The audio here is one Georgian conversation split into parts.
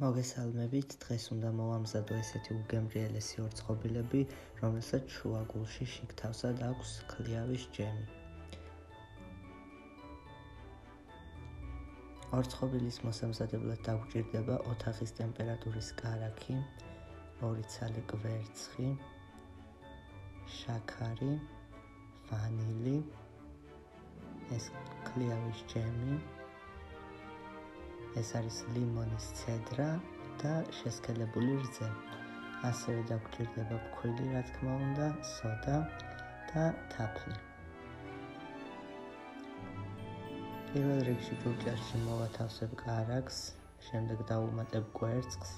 მოგესალმებით, დღეს უნდა მოვამზადო ესეთი უგემრიელესი ორცხობილები, რომელსაც შუაგულში შიგთავსად აქვს ქლიავის ჯემი. ორცხობილის მოსამზადებლად დაგვჭირდება ოთახის ტემპერატურის კარაქი, 2 ცალი კვერცხი, შაქარი, ვანილი, ეს ქლიავის ჯემი, ეს არის ლიმონის ცედრა და შესქელებული რძე. ასევე დაგვჭირდება ფქვილი, რა თქმა უნდა, სოდა და თაფლი. პირველ რიგში ჭურჭელში მოვათავსებ კარაქს, შემდეგ დავუმატებ კვერცხს,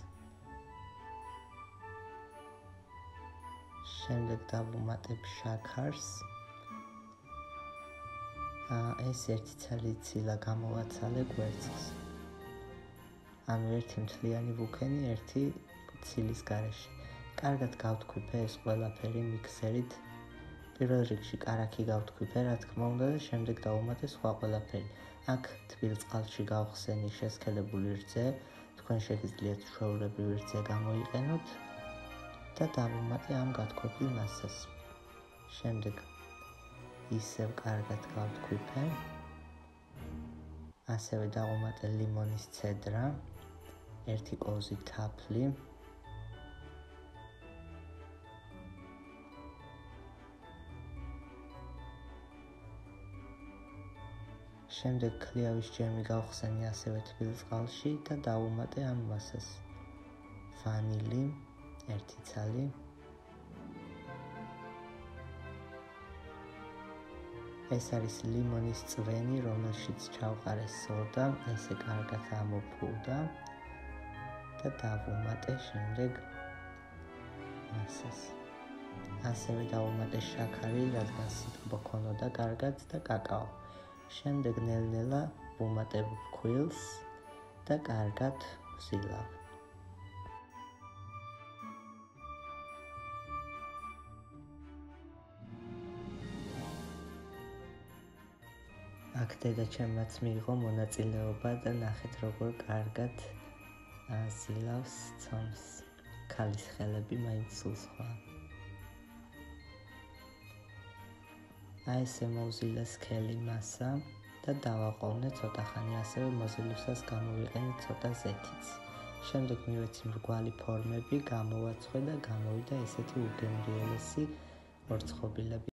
შემდეგ დავუმატებ შაქარს. ეს 1 ცალი ცილა გამოვაცალე კვერცხს. ანუ 1 მთლიანი ვუქენი 1 ცილის გარეშე. კარგად გავთქვიფე ეს ყველაფერი მიქსერით. პირველ რიგში კარაქი გავთქვიფე, რა თქმა უნდა, და შემდეგ დავუმატე სხვა ყველაფერი. აქ თბილ წყალში გავხსენი შესქელებული რძე, თქვენ შეგიძლიათ ჩვეულებრივი რძე გამოიყენოთ და დავუმატე ამ გათქვაფილ მასას. შემდეგ ისევ კარგად გავთქვიფე. ასევე დავუმატე ლიმონის ცედრა, 1 კოვზი თაფლი, შემდეგ ქლიავის ჯემი გავხსენი ასევე თბილ წყალში და დავუმატე ამ მასას. ვანილი, 1 ცალი, ეს არის ლიმონის წვენი, რომელშიც ჩავყარე სოდა, ესე კარგად ამოფუვდა და დავუმატე შემდეგ მასას. ასევე დავუმატე შაქარი, რადგან სიტყვა ქონოდა კარგად და კაკაო. შემდეგ ნელ-ნელა ვუმატებ ფქვილს და კარგად ვზილავ. აქ დედაჩემაც მიიღო მონაწილეობა და ნახეთ როგორ კარგად ზილავს ცომს. ქალის ხელები მაინც სულ სხვა. ესე მოვზილე სქელი მასა და დავაყოვნე ცოტა ხანი, ასევე მოზილვისას გამოვიყენე ცოტა ზეთიც. შემდეგ მივეცი მრგვალი ფორმები, გამოვაცხვე და გამოვიდა ესეთი უგემრიელესი ორცხობილები.